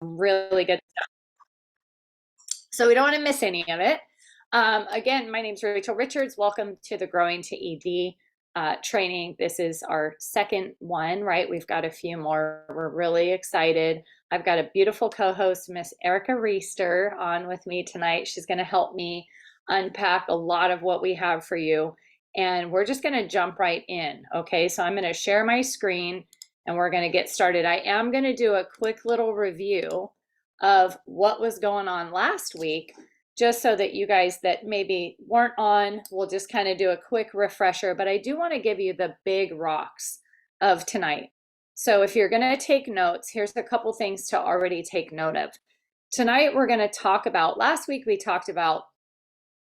really good stuff. So we don't want to miss any of it. Again, my name is Rachel Richards. Welcome to the Growing to ED training. This is our second one, right? We've got a few more. We're really excited. I've got a beautiful co-host, Miss Erika Reister, on with me tonight. She's going to help me unpack a lot of what we have for you. And we're just going to jump right in. Okay, so I'm going to share my screen and we're going to get started. I am going to do a quick little review of what was going on last week, just so that you guys that maybe weren't on will just kind of do a quick refresher. But I do want to give you the big rocks of tonight. So if you're going to take notes, here's a couple things to already take note of. Tonight we're going to talk about, last week we talked about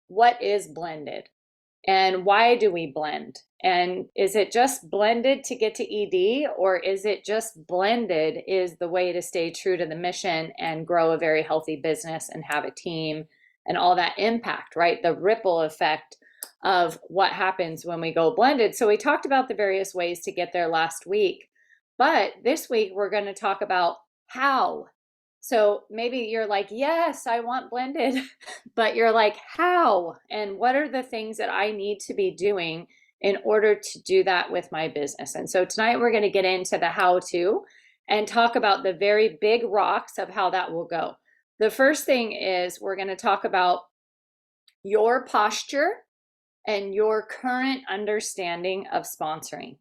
what is blended and why do we blend? And is it just blended to get to ED, or is it just blended is the way to stay true to the mission and grow a very healthy business and have a team and all that impact, right? The ripple effect of what happens when we go blended. So we talked about the various ways to get there last week, but this week we're going to talk about how. So maybe you're like, yes, I want blended, but you're like, how? And what are the things that I need to be doing in order to do that with my business? And so tonight we're going to get into the how to and talk about the very big rocks of how that will go. The first thing is we're going to talk about your posture and your current understanding of sponsoring.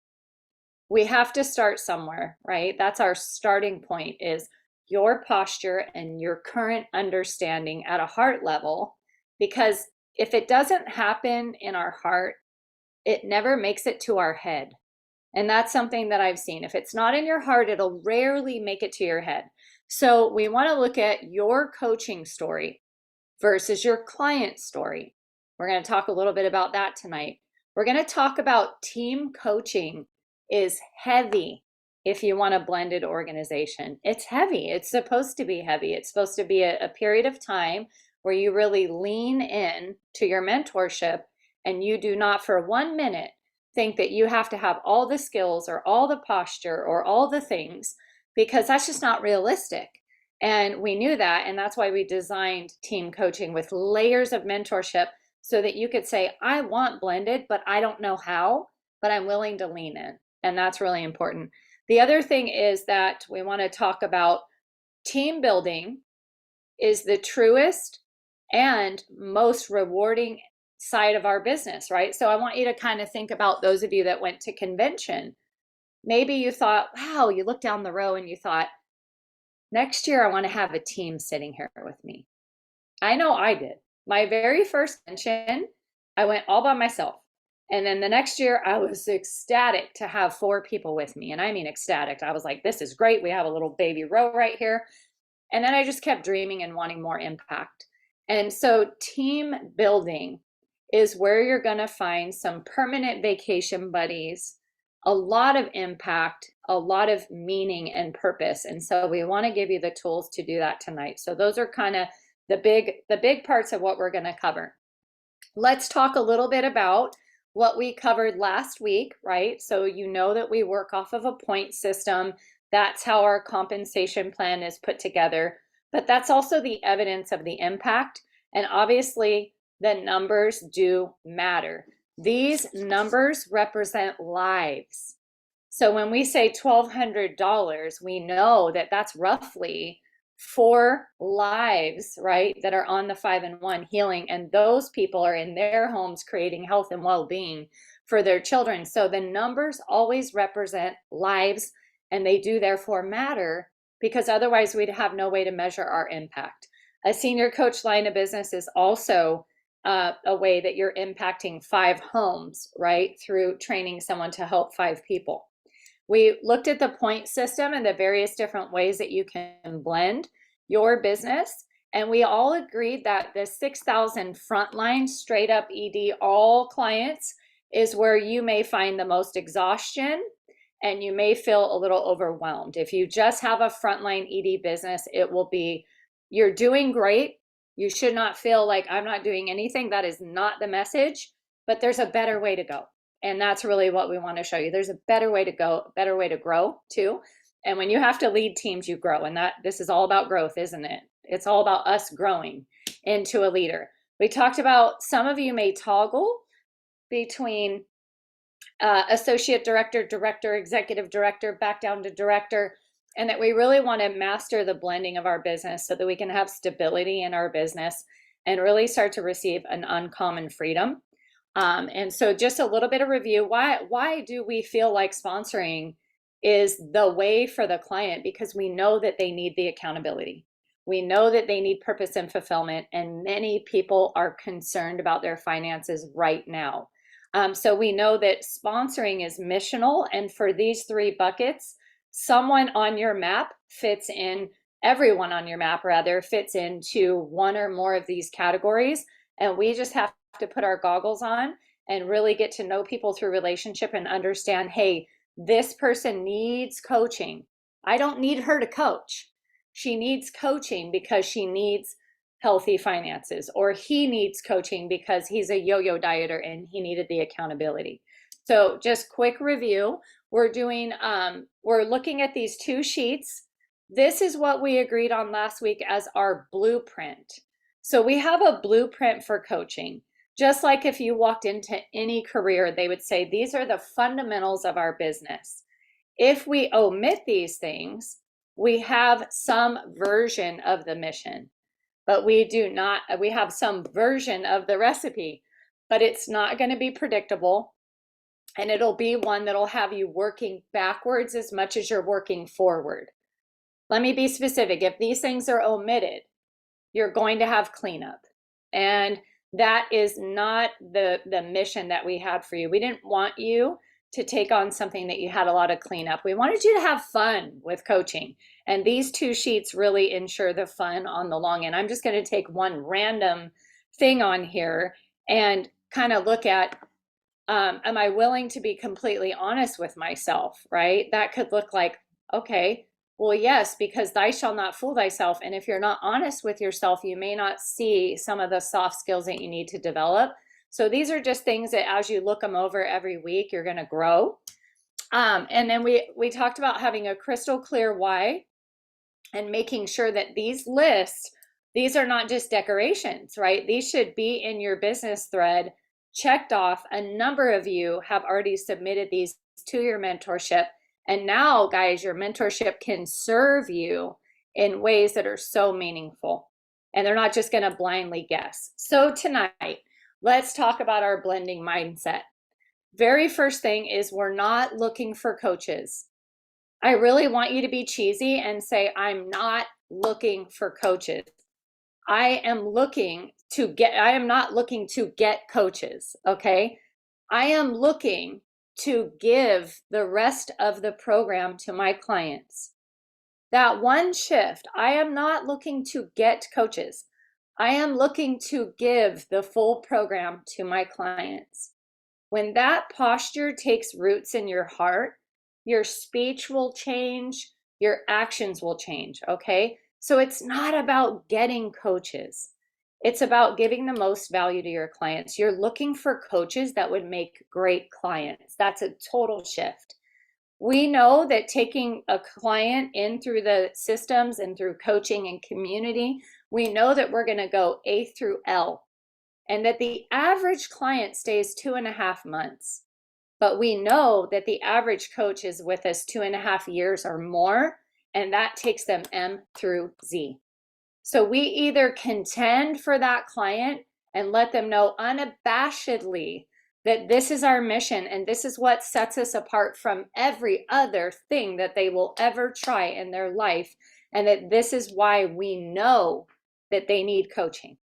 We have to start somewhere, right? That's our starting point, is your posture and your current understanding at a heart level, because if it doesn't happen in our heart, it never makes it to our head. And that's something that I've seen. If it's not in your heart, it'll rarely make it to your head. So we want to look at your coaching story versus your client story. We're going to talk a little bit about that tonight. We're going to talk about team coaching is heavy. If you want a blended organization, it's heavy. It's supposed to be heavy. It's supposed to be a period of time where you really lean in to your mentorship and you do not for 1 minute think that you have to have all the skills or all the posture or all the things, because that's just not realistic. And we knew that, and that's why we designed team coaching with layers of mentorship, so that you could say, I want blended, but I don't know how, but I'm willing to lean in. And that's really important. The other thing is that we want to talk about team building is the truest and most rewarding side of our business, right? So I want you to kind of think about those of you that went to convention. Maybe you thought, wow, you looked down the row and you thought, next year I want to have a team sitting here with me. I know I did. My very first convention, I went all by myself. And then the next year I was ecstatic to have 4 people with me. And I mean ecstatic. I was like, this is great. We have a little baby row right here. And then I just kept dreaming and wanting more impact. And so team building is where you're going to find some permanent vacation buddies, a lot of impact, a lot of meaning and purpose. And so we want to give you the tools to do that tonight. So those are kind of the big parts of what we're going to cover. Let's talk a little bit about what we covered last week, right? So you know that we work off of a point system. That's how our compensation plan is put together. But that's also the evidence of the impact. And obviously, the numbers do matter. These numbers represent lives. So when we say $1,200, we know that that's roughly 4 lives, right, that are on the 5-in-1 healing, and those people are in their homes creating health and well-being for their children. So the numbers always represent lives, and they do therefore matter, because otherwise we'd have no way to measure our impact. A senior coach line of business is also a way that you're impacting 5 homes, right, through training someone to help 5 people. We looked at the point system and the various different ways that you can blend your business. And we all agreed that the 6,000 frontline straight up ED all clients is where you may find the most exhaustion and you may feel a little overwhelmed. If you just have a frontline ED business, it will be, you're doing great. You should not feel like I'm not doing anything. That is not the message, but there's a better way to go. And that's really what we want to show you. There's a better way to go, better way to grow too. And when you have to lead teams, you grow. And this is all about growth, isn't it? It's all about us growing into a leader. We talked about some of you may toggle between associate director, director, executive director, back down to director, and that we really want to master the blending of our business so that we can have stability in our business and really start to receive an uncommon freedom. And so just a little bit of review. Why do we feel like sponsoring is the way for the client? Because we know that they need the accountability. We know that they need purpose and fulfillment, and many people are concerned about their finances right now. So we know that sponsoring is missional, and for these three buckets, someone on your map fits in, everyone on your map rather, fits into one or more of these categories, and we just have to put our goggles on and really get to know people through relationship and understand, hey, this person needs coaching. I don't need her to coach. She needs coaching because she needs healthy finances, or he needs coaching because he's a yo-yo dieter and he needed the accountability. So just quick review. We're looking at these two sheets. This is what we agreed on last week as our blueprint. So we have a blueprint for coaching. Just like if you walked into any career, they would say, these are the fundamentals of our business. If we omit these things, we have some version of the mission, but we have some version of the recipe, but it's not going to be predictable. And it'll be one that'll have you working backwards as much as you're working forward. Let me be specific. If these things are omitted, you're going to have cleanup. And that is not the mission that we had for you. We didn't want you to take on something that you had a lot of cleanup. We wanted you to have fun with coaching. And these two sheets really ensure the fun on the long end. I'm just going to take one random thing on here and kind of look at, am I willing to be completely honest with myself, right? That could look like, okay, well, yes, because thou shalt not fool thyself. And if you're not honest with yourself, you may not see some of the soft skills that you need to develop. So these are just things that as you look them over every week, you're going to grow. And then we talked about having a crystal clear why and making sure that these lists, these are not just decorations, right? These should be in your business thread, checked off. A number of you have already submitted these to your mentorship. And now, guys, your mentorship can serve you in ways that are so meaningful. And they're not just going to blindly guess. So tonight, let's talk about our blending mindset. Very first thing is we're not looking for coaches. I really want you to be cheesy and say, I'm not looking for coaches. I am not looking to get coaches, okay? I am looking to give the rest of the program to my clients. That one shift, I am not looking to get coaches. I am looking to give the full program to my clients. When that posture takes roots in your heart, your speech will change, your actions will change, okay? So it's not about getting coaches. It's about giving the most value to your clients. You're looking for coaches that would make great clients. That's a total shift. We know that taking a client in through the systems and through coaching and community, we know that we're going to go A through L, and that the average client stays 2.5 months. But we know that the average coach is with us 2.5 years or more, and that takes them M through Z. So we either contend for that client and let them know unabashedly that this is our mission and this is what sets us apart from every other thing that they will ever try in their life, and that this is why we know that they need coaching,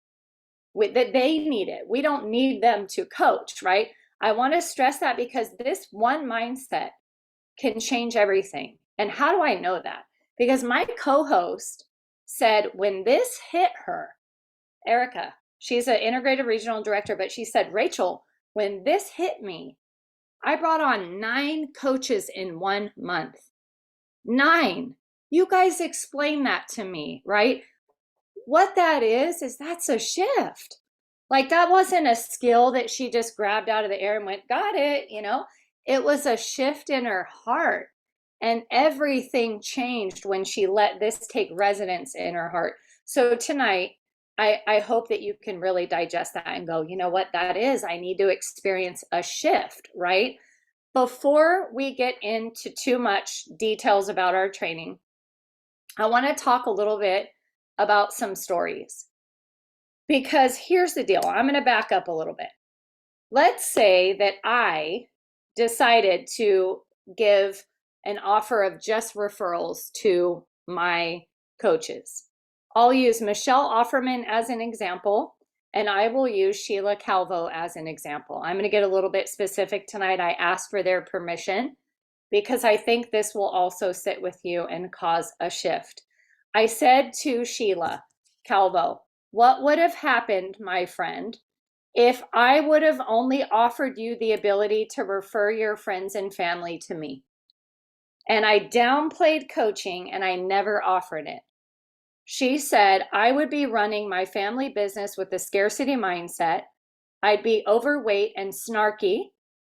that they need it. We don't need them to coach, right? I want to stress that because this one mindset can change everything. And how do I know that? Because my co-host said when this hit her, Erika, she's an integrated regional director, but she said, Rachel, when this hit me, I brought on 9 coaches in 1 month. 9. You guys explain that to me, right? What that is that's a shift. Like that wasn't a skill that she just grabbed out of the air and went, got it, It was a shift in her heart. And everything changed when she let this take residence in her heart. So tonight, I hope that you can really digest that and go, you know what that is? I need to experience a shift, right? Before we get into too much details about our training, I want to talk a little bit about some stories. Because here's the deal, I'm going to back up a little bit. Let's say that I decided to give an offer of just referrals to my coaches. I'll use Michelle Offerman as an example, and I will use Sheila Calvo as an example. I'm going to get a little bit specific tonight. I asked for their permission because I think this will also sit with you and cause a shift. I said to Sheila Calvo, what would have happened, my friend, if I would have only offered you the ability to refer your friends and family to me? And I downplayed coaching and I never offered it. She said, I would be running my family business with a scarcity mindset. I'd be overweight and snarky.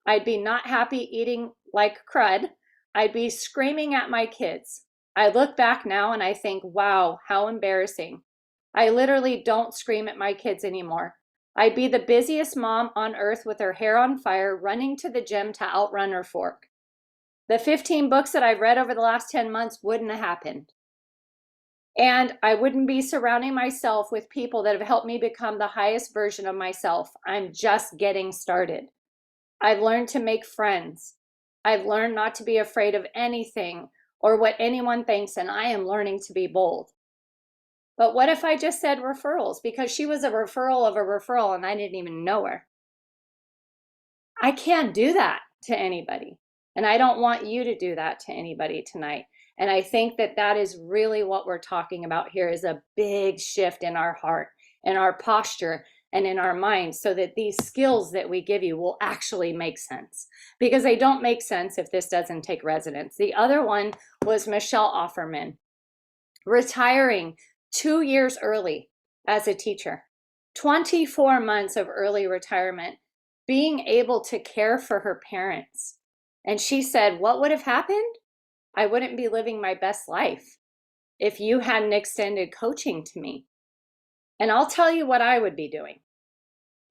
I'd be not happy eating like crud. I'd be screaming at my kids. I look back now and I think, wow, how embarrassing. I literally don't scream at my kids anymore. I'd be the busiest mom on earth with her hair on fire, running to the gym to outrun her fork. The 15 books that I've read over the last 10 months wouldn't have happened. And I wouldn't be surrounding myself with people that have helped me become the highest version of myself. I'm just getting started. I've learned to make friends. I've learned not to be afraid of anything or what anyone thinks, and I am learning to be bold. But what if I just said referrals? Because she was a referral of a referral and I didn't even know her. I can't do that to anybody. And I don't want you to do that to anybody tonight. And I think that that is really what we're talking about here, is a big shift in our heart, in our posture, and in our mind, so that these skills that we give you will actually make sense. Because they don't make sense if this doesn't take residence. The other one was Michelle Offerman, retiring 2 years early as a teacher, 24 months of early retirement, being able to care for her parents. And she said, what would have happened? I wouldn't be living my best life if you hadn't extended coaching to me. And I'll tell you what I would be doing.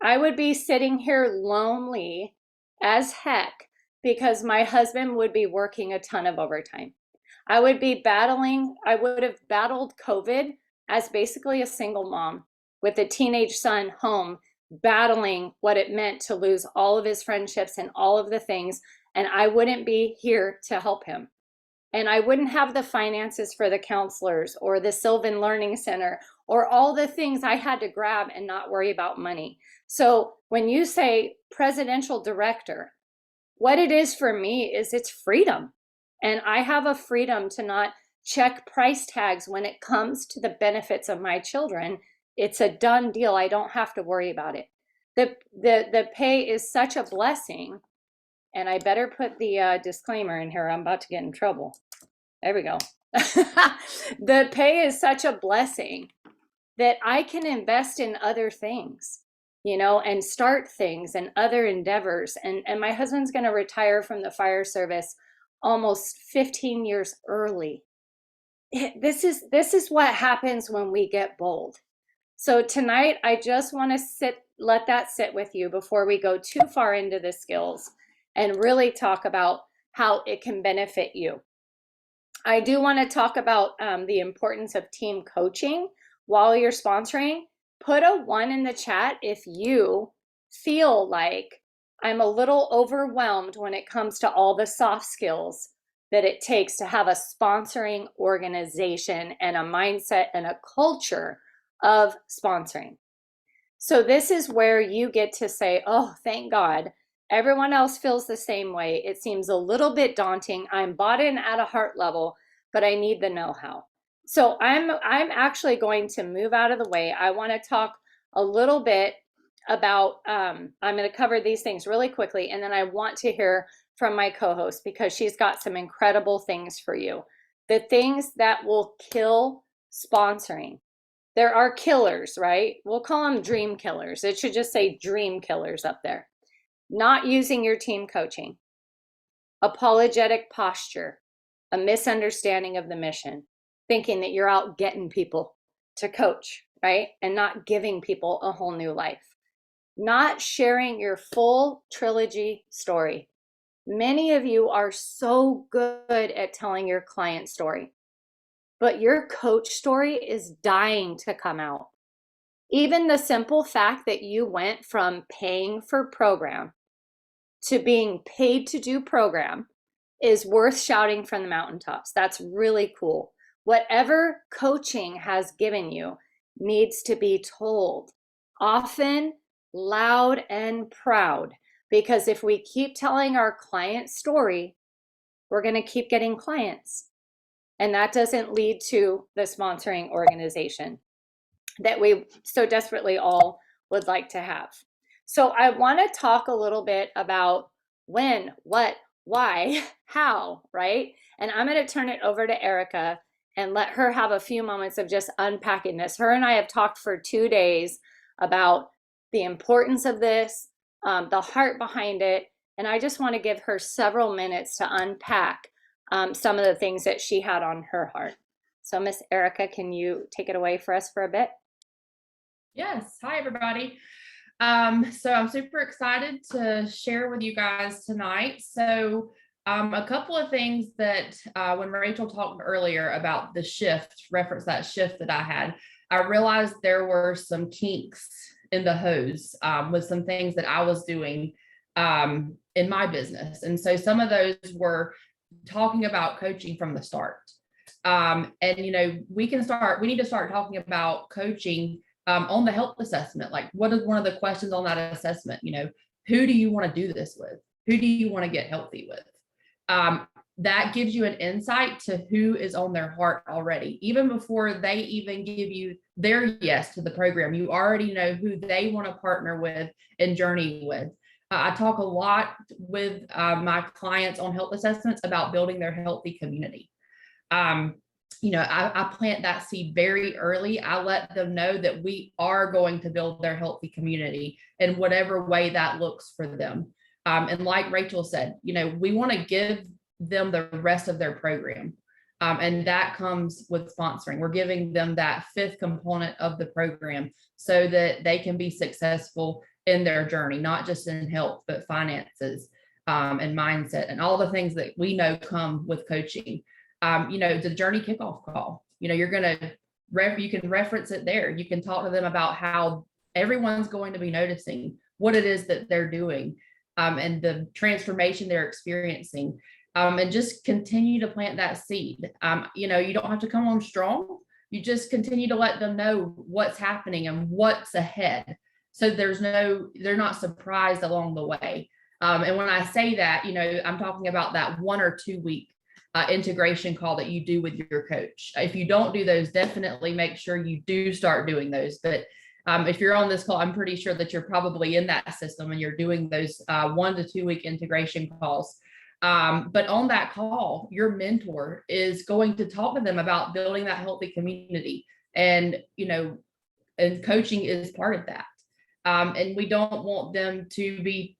I would be sitting here lonely as heck because my husband would be working a ton of overtime. I would have battled COVID as basically a single mom with a teenage son home, battling what it meant to lose all of his friendships and all of the things. And I wouldn't be here to help him. And I wouldn't have the finances for the counselors or the Sylvan Learning Center or all the things I had to grab and not worry about money. So when you say presidential director, what it is for me is it's freedom. And I have a freedom to not check price tags when it comes to the benefits of my children. It's a done deal. I don't have to worry about it. The pay is such a blessing. And I better put the disclaimer in here. I'm about to get in trouble. There we go. The pay is such a blessing that I can invest in other things, and start things and other endeavors. And my husband's going to retire from the fire service almost 15 years early. This is what happens when we get bold. So tonight, I just want to let that sit with you before we go too far into the skills and really talk about how it can benefit you. I do want to talk about the importance of team coaching while you're sponsoring. Put a 1 in the chat if you feel like I'm a little overwhelmed when it comes to all the soft skills that it takes to have a sponsoring organization and a mindset and a culture of sponsoring. So this is where you get to say, oh, thank God. Everyone else feels the same way. It seems a little bit daunting. I'm bought in at a heart level, but I need the know-how. So I'm actually going to move out of the way. I want to talk a little bit about, I'm going to cover these things really quickly, and then I want to hear from my co-host because she's got some incredible things for you. The things that will kill sponsoring. There are killers, right? We'll call them dream killers. It should just say dream killers up there. Not using your team coaching, apologetic posture, a misunderstanding of the mission, thinking that you're out getting people to coach, right? And not giving people a whole new life, not sharing your full trilogy story. Many of you are so good at telling your client story, but your coach story is dying to come out. Even the simple fact that you went from paying for program to being paid to do program is worth shouting from the mountaintops. That's really cool. Whatever coaching has given you needs to be told, often loud and proud, because if we keep telling our client story, we're going to keep getting clients. And that doesn't lead to the sponsoring organization that we so desperately all would like to have. So I want to talk a little bit about when, what, why, how, right? And I'm going to turn it over to Erika and let her have a few moments of just unpacking this. Her and I have talked for 2 days about the importance of this, the heart behind it, and I just want to give her several minutes to unpack some of the things that she had on her heart. So Miss Erika, can you take it away for us for a bit? Yes. Hi, everybody. So I'm super excited to share with you guys tonight. So a couple of things that when Rachel talked earlier about the shift, reference that shift that I had, I realized there were some kinks in the hose with some things that I was doing in my business. And so some of those were talking about coaching from the start. And, we need to start talking about coaching on the health assessment. Like, what is one of the questions on that assessment? Who do you want to do this with? Who do you want to get healthy with? That gives you an insight to who is on their heart already. Even before they even give you their yes to the program, you already know who they want to partner with and journey with. I talk a lot with my clients on health assessments about building their healthy community. I plant that seed very early. I let them know that we are going to build their healthy community in whatever way that looks for them. And like Rachel said, we want to give them the rest of their program. And that comes with sponsoring. We're giving them that fifth component of the program so that they can be successful in their journey, not just in health, but finances and mindset and all the things that we know come with coaching. The journey kickoff call, you can reference it there. You can talk to them about how everyone's going to be noticing what it is that they're doing and the transformation they're experiencing, and just continue to plant that seed. You don't have to come on strong. You just continue to let them know what's happening and what's ahead. So they're not surprised along the way. And when I say that, I'm talking about that 1 or 2 week integration call that you do with your coach. If you don't do those, definitely make sure you do start doing those. But if you're on this call, I'm pretty sure that you're probably in that system and you're doing those 1 to 2 week integration calls. But on that call, your mentor is going to talk to them about building that healthy community. And, and coaching is part of that. And we don't want them to be,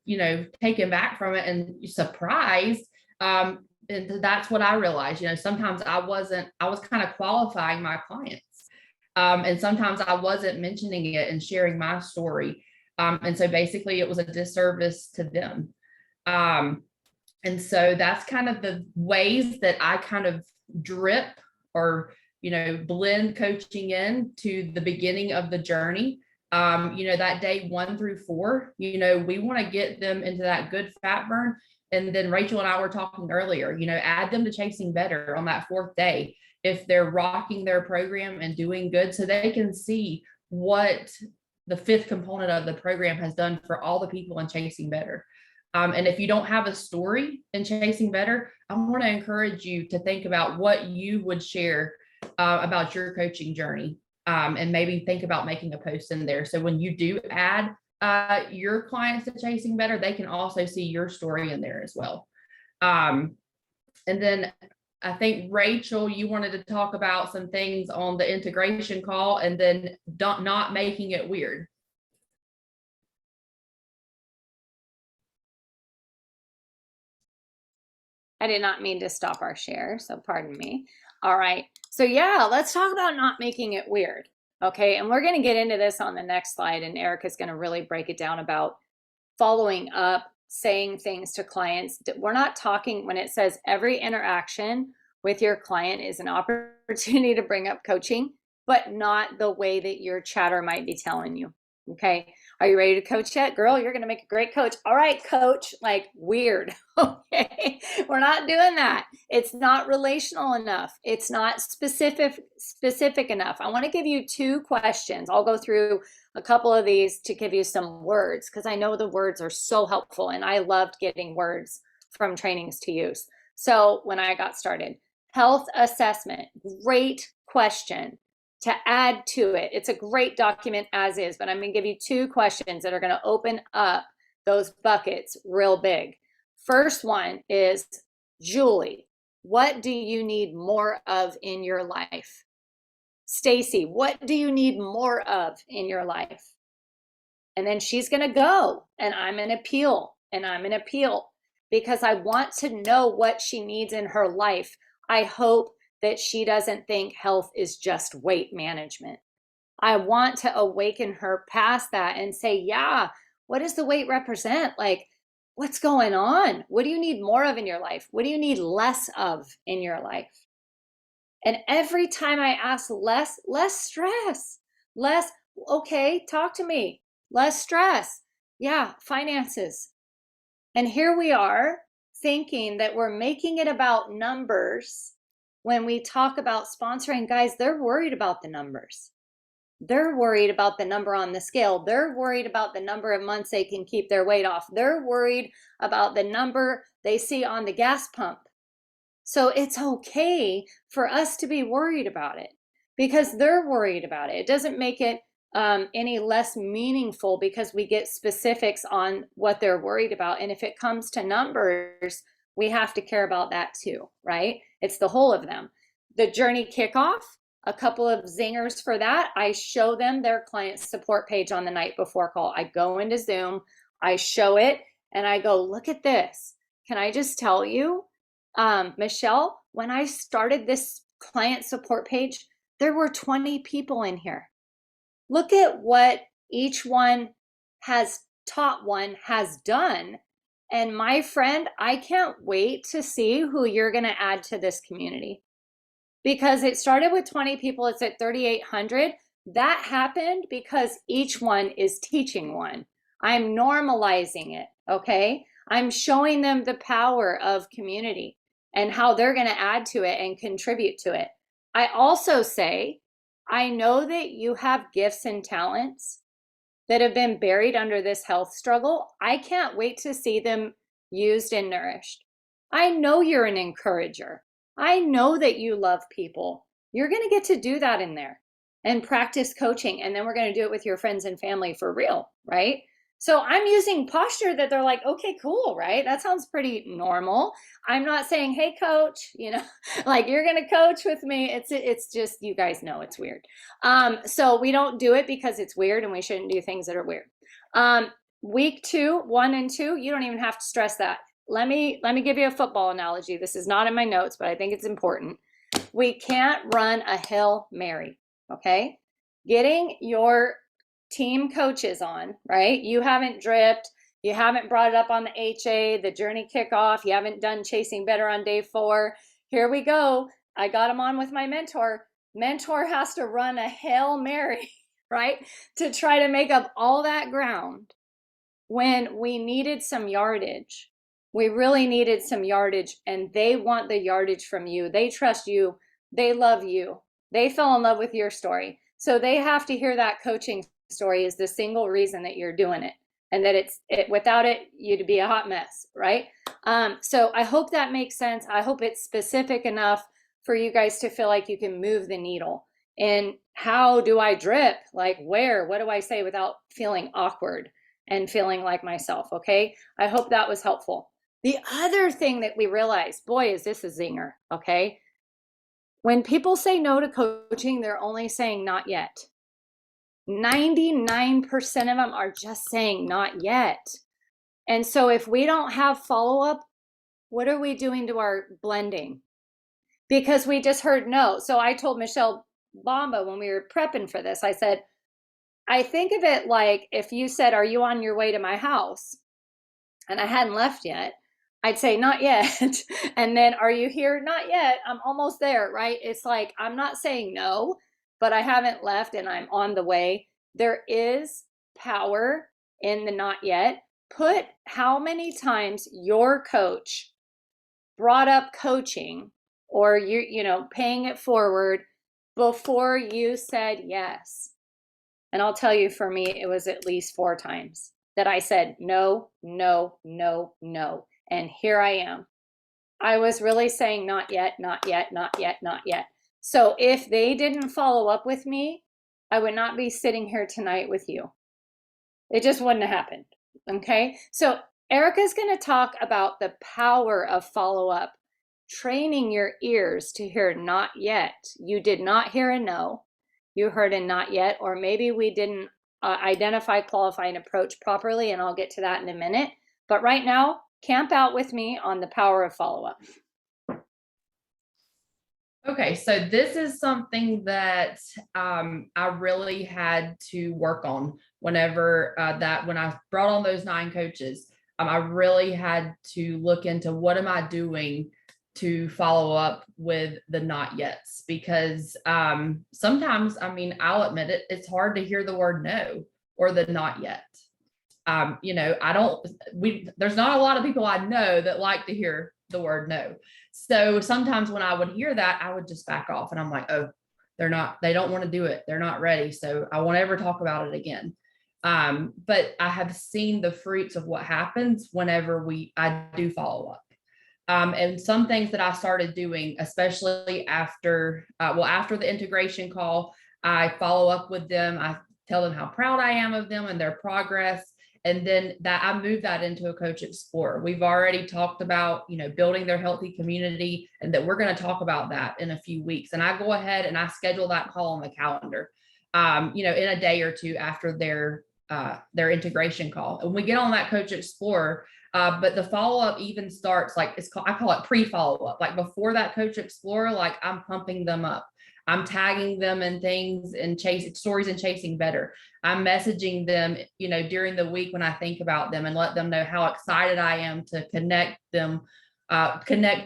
taken back from it and surprised. And that's what I realized. Sometimes I was kind of qualifying my clients. And sometimes I wasn't mentioning it and sharing my story. And so basically it was a disservice to them. And so that's kind of the ways that I kind of drip or, blend coaching in to the beginning of the journey. That day 1 through 4, we want to get them into that good fat burn. And then Rachel and I were talking earlier, add them to Chasing Better on that 4th day if they're rocking their program and doing good, so they can see what the 5th component of the program has done for all the people in Chasing Better. And if you don't have a story in Chasing Better, I want to encourage you to think about what you would share about your coaching journey, and maybe think about making a post in there. So when you do add your clients to Chasing Better, they can also see your story in there as well. And then I think, Rachel, you wanted to talk about some things on the integration call and then not making it weird. I did not mean to stop our share, so pardon me. All right. So yeah, let's talk about not making it weird. Okay. And we're going to get into this on the next slide, and Erika's going to really break it down about following up, saying things to clients. We're not talking when it says every interaction with your client is an opportunity to bring up coaching, but not the way that your chatter might be telling you. Okay. Are you ready to coach yet? Girl, you're going to make a great coach. All right, coach, like weird. Okay. We're not doing that. It's not relational enough. It's not specific enough. I want to give you 2 questions. I'll go through a couple of these to give you some words, because I know the words are so helpful, and I loved getting words from trainings to use. So when I got started, health assessment, great question to add to it. It's a great document as is, but I'm going to give you 2 questions that are going to open up those buckets real big. First one is, Julie, what do you need more of in your life? Stacy, what do you need more of in your life? And then she's going to go, and I'm going to appeal, and I'm going to appeal, because I want to know what she needs in her life. I hope that she doesn't think health is just weight management. I want to awaken her past that and say, yeah, what does the weight represent? Like, what's going on? What do you need more of in your life? What do you need less of in your life? And every time I ask less stress, less, okay, talk to me, less stress. Yeah, finances. And here we are thinking that we're making it about numbers. When we talk about sponsoring, guys, they're worried about the numbers. They're worried about the number on the scale. They're worried about the number of months they can keep their weight off. They're worried about the number they see on the gas pump. So it's okay for us to be worried about it, because they're worried about it. It doesn't make it any less meaningful because we get specifics on what they're worried about. And if it comes to numbers, we have to care about that too, right? It's the whole of them. The journey kickoff, a couple of zingers for that. I show them their client support page on the night before call. I go into Zoom, I show it, and I go, look at this. Can I just tell you, Michelle, when I started this client support page, there were 20 people in here. Look at what each one has taught one has done. And my friend, I can't wait to see who you're going to add to this community, because it started with 20 people. It's at 3,800. That happened because each one is teaching one. I'm normalizing it. Okay. I'm showing them the power of community and how they're going to add to it and contribute to it. I also say, I know that you have gifts and talents that have been buried under this health struggle. I can't wait to see them used and nourished. I know you're an encourager. I know that you love people. You're going to get to do that in there and practice coaching. And then we're going to do it with your friends and family for real, right? So I'm using posture that they're like, okay, cool, right? That sounds pretty normal. I'm not saying, hey, coach, like you're going to coach with me. It's just, you guys know it's weird. So we don't do it because it's weird, and we shouldn't do things that are weird. Week 2, 1 and 2, you don't even have to stress that. Let me give you a football analogy. This is not in my notes, but I think it's important. We can't run a Hail Mary, okay? Getting your team coaches on, right? You haven't dripped. You haven't brought it up on the HA, the journey kickoff. You haven't done Chasing Better on day 4. Here we go. I got them on with my mentor. Mentor has to run a Hail Mary, right? To try to make up all that ground when we needed some yardage. We really needed some yardage, and they want the yardage from you. They trust you. They love you. They fell in love with your story. So they have to hear that coaching story is the single reason that you're doing it, and that without it, you'd be a hot mess, right? So I hope that makes sense. I hope it's specific enough for you guys to feel like you can move the needle. And how do I drip? Like where? What do I say without feeling awkward and feeling like myself? Okay. I hope that was helpful. The other thing that we realized, boy, is this a zinger. Okay. When people say no to coaching, they're only saying not yet. 99% of them are just saying not yet. And so if we don't have follow-up what are we doing to our blending? Because we just heard no. So I told Michelle Bomba when we were prepping for this, I said, I think of it like if you said, are you on your way to my house? And I hadn't left yet, I'd say, not yet. And then, are you here? Not yet. I'm almost there, right? It's like, I'm not saying no, but I haven't left and I'm on the way. There is power in the not yet. Put how many times your coach brought up coaching or paying it forward before you said yes. And I'll tell you, for me, it was at least 4 times that I said no, no, no, no. And here I am. I was really saying not yet, not yet, not yet, not yet. So if they didn't follow up with me, I would not be sitting here tonight with you. It just wouldn't have happened. Okay. So Erika's going to talk about the power of follow up, training your ears to hear not yet. You did not hear a no. You heard a not yet, or maybe we didn't identify, qualify, and approach properly, and I'll get to that in a minute. But right now, camp out with me on the power of follow-up. Okay, so this is something that I really had to work on whenever when I brought on those 9 coaches. I really had to look into what am I doing to follow up with the not yets, because sometimes, I mean, I'll admit it, it's hard to hear the word no or the not yet. There's not a lot of people I know that like to hear the word no. So sometimes when I would hear that, I would just back off and I'm like, oh, they don't want to do it. They're not ready. So I won't ever talk about it again. But I have seen the fruits of what happens whenever I do follow up. And some things that I started doing, especially after the integration call, I follow up with them. I tell them how proud I am of them and their progress. And then that I moved that into a Coach Explorer. We've already talked about, building their healthy community, and that we're going to talk about that in a few weeks. And I go ahead and I schedule that call on the calendar, in a day or two after their integration call. And we get on that Coach Explorer. But the follow-up even starts I call it pre-follow-up. Like before that Coach Explorer, like I'm pumping them up. I'm tagging them in things and chasing stories and chasing better. I'm messaging them, during the week when I think about them, and let them know how excited I am to connect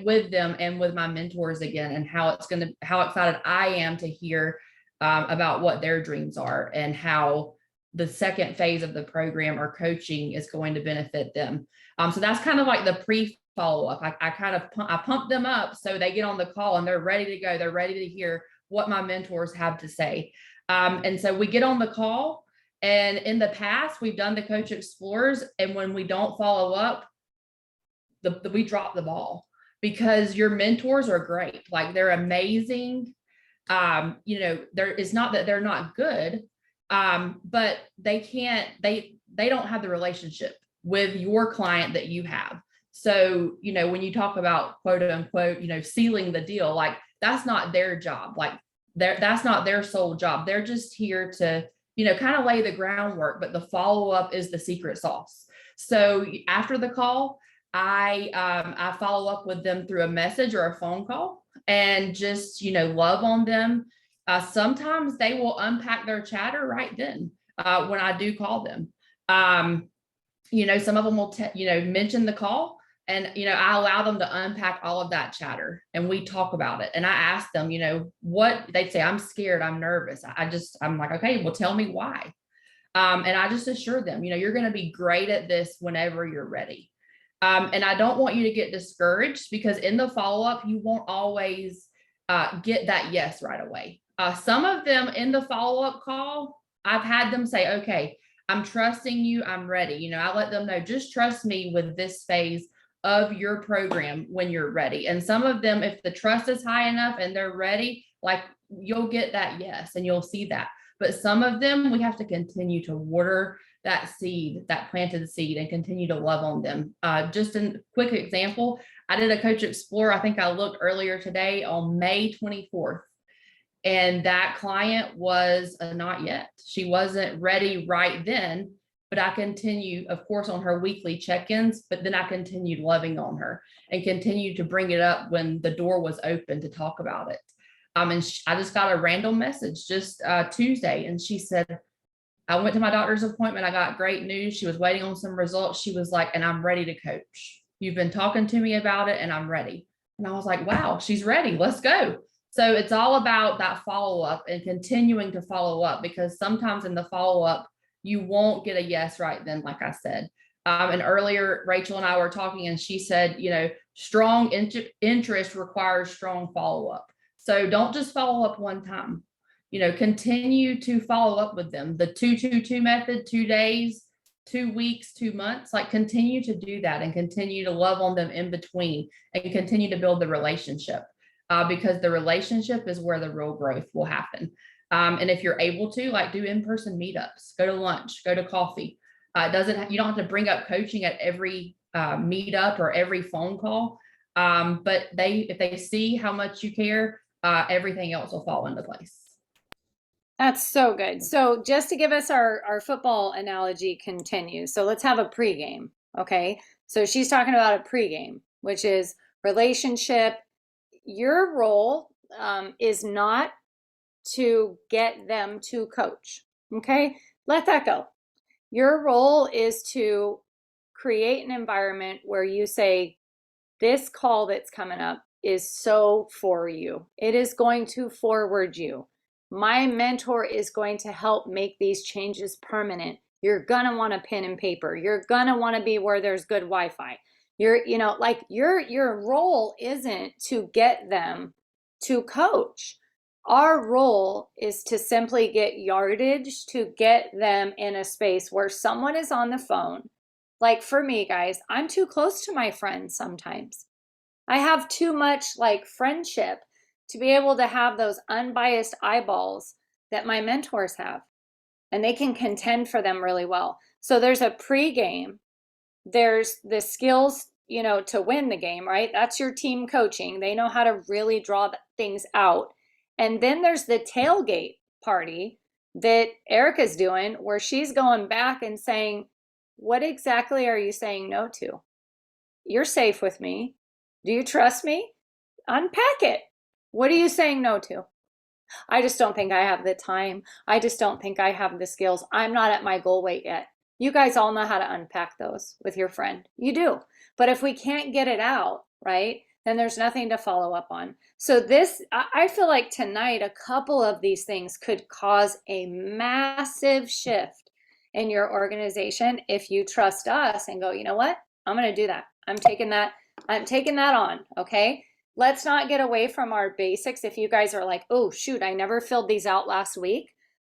with them and with my mentors again, and how excited I am to hear about what their dreams are and how the second phase of the program or coaching is going to benefit them. So that's kind of like the pre-follow-up. I pump them up so they get on the call and they're ready to go. They're ready to hear what my mentors have to say. And so we get on the call, and in the past, we've done the Coach Explorers. And when we don't follow up, we drop the ball, because your mentors are great. Like they're amazing. It's not that they're not good, but they don't have the relationship with your client that you have. So, when you talk about quote unquote, sealing the deal, like that's not their job. Like that's not their sole job. They're just here to, kind of lay the groundwork, but the follow-up is the secret sauce. So after the call, I follow up with them through a message or a phone call, and just, love on them. Sometimes they will unpack their chatter right then when I do call them. Some of them will, mention the call, and, I allow them to unpack all of that chatter, and we talk about it. And I ask them, what they'd say. I'm scared. I'm nervous. I'm like, okay, well, tell me why. And I just assure them, you're going to be great at this whenever you're ready. And I don't want you to get discouraged, because in the follow-up, you won't always get that yes right away. Some of them in the follow-up call, I've had them say, okay, I'm trusting you. I'm ready. I let them know, just trust me with this phase of your program when you're ready. And some of them, if the trust is high enough and they're ready, like you'll get that yes, and you'll see that. But some of them, we have to continue to water that seed, that planted seed, and continue to love on them. Just a quick example, I did a Coach Explorer. I think I looked earlier today on May 24th. And that client was not yet. She wasn't ready right then, but I continue, of course, on her weekly check-ins, but then I continued loving on her and continued to bring it up when the door was open to talk about it. And I just got a random message just Tuesday, and she said, I went to my doctor's appointment. I got great news. She was waiting on some results. She was like, and I'm ready to coach. You've been talking to me about it, and I'm ready. And I was like, wow, she's ready. Let's go. So it's all about that follow-up and continuing to follow up, because sometimes in the follow-up, you won't get a yes right then, like I said. And earlier, Rachel and I were talking, and she said, strong interest requires strong follow-up. So don't just follow up one time. Continue to follow up with them. The 2-2-2 method, 2 days, 2 weeks, 2 months, like continue to do that and continue to love on them in between and continue to build the relationship, because the relationship is where the real growth will happen. And if you're able to, like, do in-person meetups, go to lunch, go to coffee. You don't have to bring up coaching at every meetup or every phone call. But if they see how much you care, everything else will fall into place. That's so good. So just to give us our football analogy continues. So let's have a pregame. Okay. So she's talking about a pregame, which is relationship. Your role is not to get them to coach. Okay. Let that go. Your role is to create an environment where you say, this call that's coming up is so for you. It is going to forward you. My mentor is going to help make these changes permanent. You're going to want a pen and paper. You're going to want to be where there's good Wi-Fi. Your role isn't to get them to coach. Our role is to simply get yardage to get them in a space where someone is on the phone. Like for me, guys, I'm too close to my friends sometimes. I have too much like friendship to be able to have those unbiased eyeballs that my mentors have, and they can contend for them really well. So there's a pregame, there's the skills, to win the game, right? That's your team coaching. They know how to really draw things out. And then there's the tailgate party that Erika's doing, where she's going back and saying, what exactly are you saying no to? You're safe with me. Do you trust me? Unpack it. What are you saying no to? I just don't think I have the time. I just don't think I have the skills. I'm not at my goal weight yet. You guys all know how to unpack those with your friend. You do. But if we can't get it out, right, then there's nothing to follow up on. So I feel like tonight, a couple of these things could cause a massive shift in your organization if you trust us and go, you know what? I'm going to do that. I'm taking that on. Okay. Let's not get away from our basics. If you guys are like, oh, shoot, I never filled these out last week.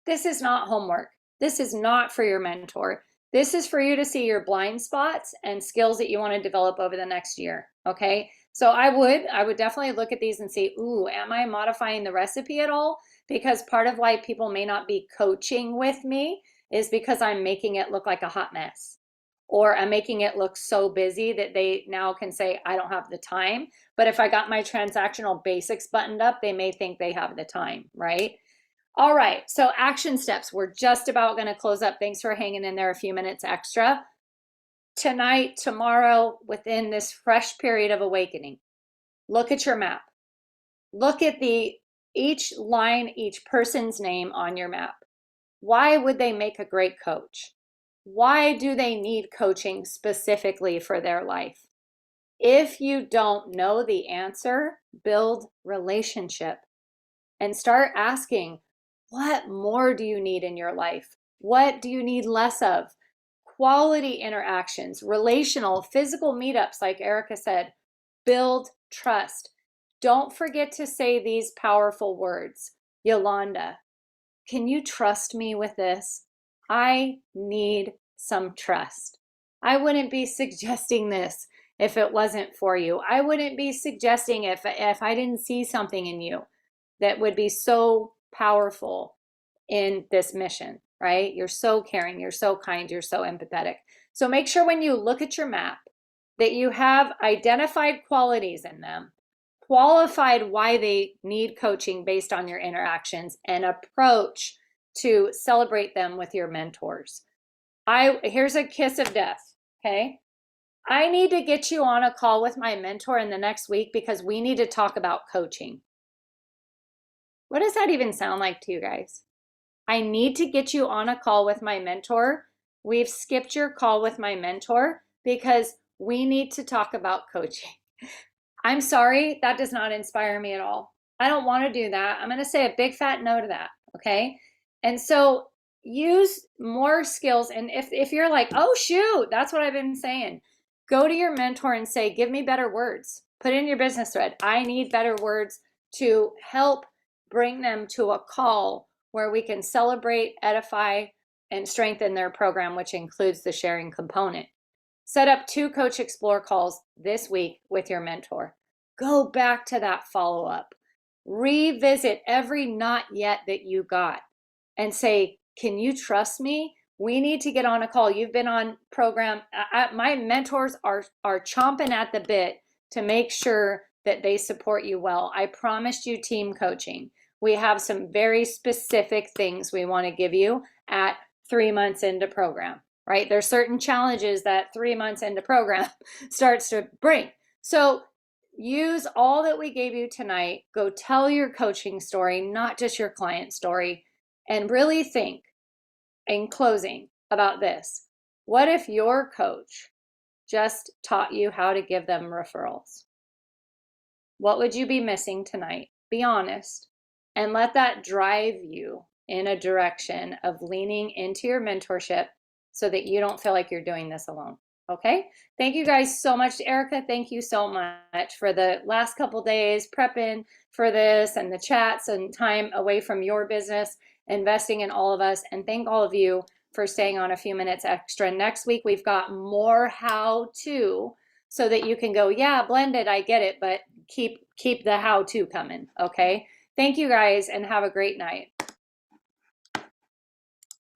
This is not homework. This is not for your mentor. This is for you to see your blind spots and skills that you want to develop over the next year. Okay. So I would definitely look at these and see, ooh, am I modifying the recipe at all? Because part of why people may not be coaching with me is because I'm making it look like a hot mess, or I'm making it look so busy that they now can say, I don't have the time. But if I got my transactional basics buttoned up, they may think they have the time, right? All right, so action steps. We're just about going to close up. Thanks for hanging in there a few minutes extra. Tonight, tomorrow, within this fresh period of awakening, look at your map. Look at each line, each person's name on your map. Why would they make a great coach? Why do they need coaching specifically for their life? If you don't know the answer, build relationship and start asking, what more do you need in your life? What do you need less of? Quality interactions, relational, physical meetups, like Erika said, build trust. Don't forget to say these powerful words. Yolanda, can you trust me with this? I need some trust. I wouldn't be suggesting this if it wasn't for you. I wouldn't be suggesting if I didn't see something in you that would be so powerful in this mission, right? You're so caring, you're so kind, you're so empathetic. So make sure when you look at your map that you have identified qualities in them, qualified why they need coaching based on your interactions, and approach to celebrate them with your mentors. Here's a kiss of death. Okay. I need to get you on a call with my mentor in the next week because we need to talk about coaching. What does that even sound like to you guys? I need to get you on a call with my mentor. We've skipped your call with my mentor because we need to talk about coaching. I'm sorry, that does not inspire me at all. I don't want to do that. I'm going to say a big fat no to that. Okay. And so use more skills. And if you're like, oh, shoot, that's what I've been saying, go to your mentor and say, give me better words. Put in your business thread. I need better words to help bring them to a call where we can celebrate, edify, and strengthen their program, which includes the sharing component. Set up 2 Coach Explore calls this week with your mentor. Go back to that follow-up. Revisit every not yet that you got and say, can you trust me? We need to get on a call. You've been on program. My mentors are chomping at the bit to make sure that they support you well. I promised you team coaching. We have some very specific things we want to give you at 3 months into program, right? There's certain challenges that 3 months into program starts to bring. So use all that we gave you tonight. Go tell your coaching story, not just your client story, and really think in closing about this. What if your coach just taught you how to give them referrals? What would you be missing tonight? Be honest and let that drive you in a direction of leaning into your mentorship so that you don't feel like you're doing this alone. Okay. Thank you guys so much. Erika, thank you so much for the last couple days prepping for this and the chats and time away from your business, investing in all of us. And thank all of you for staying on a few minutes extra. Next week, we've got more how to so that you can go, yeah, blended, I get it, but keep the how to coming. Okay. Thank you guys and have a great night.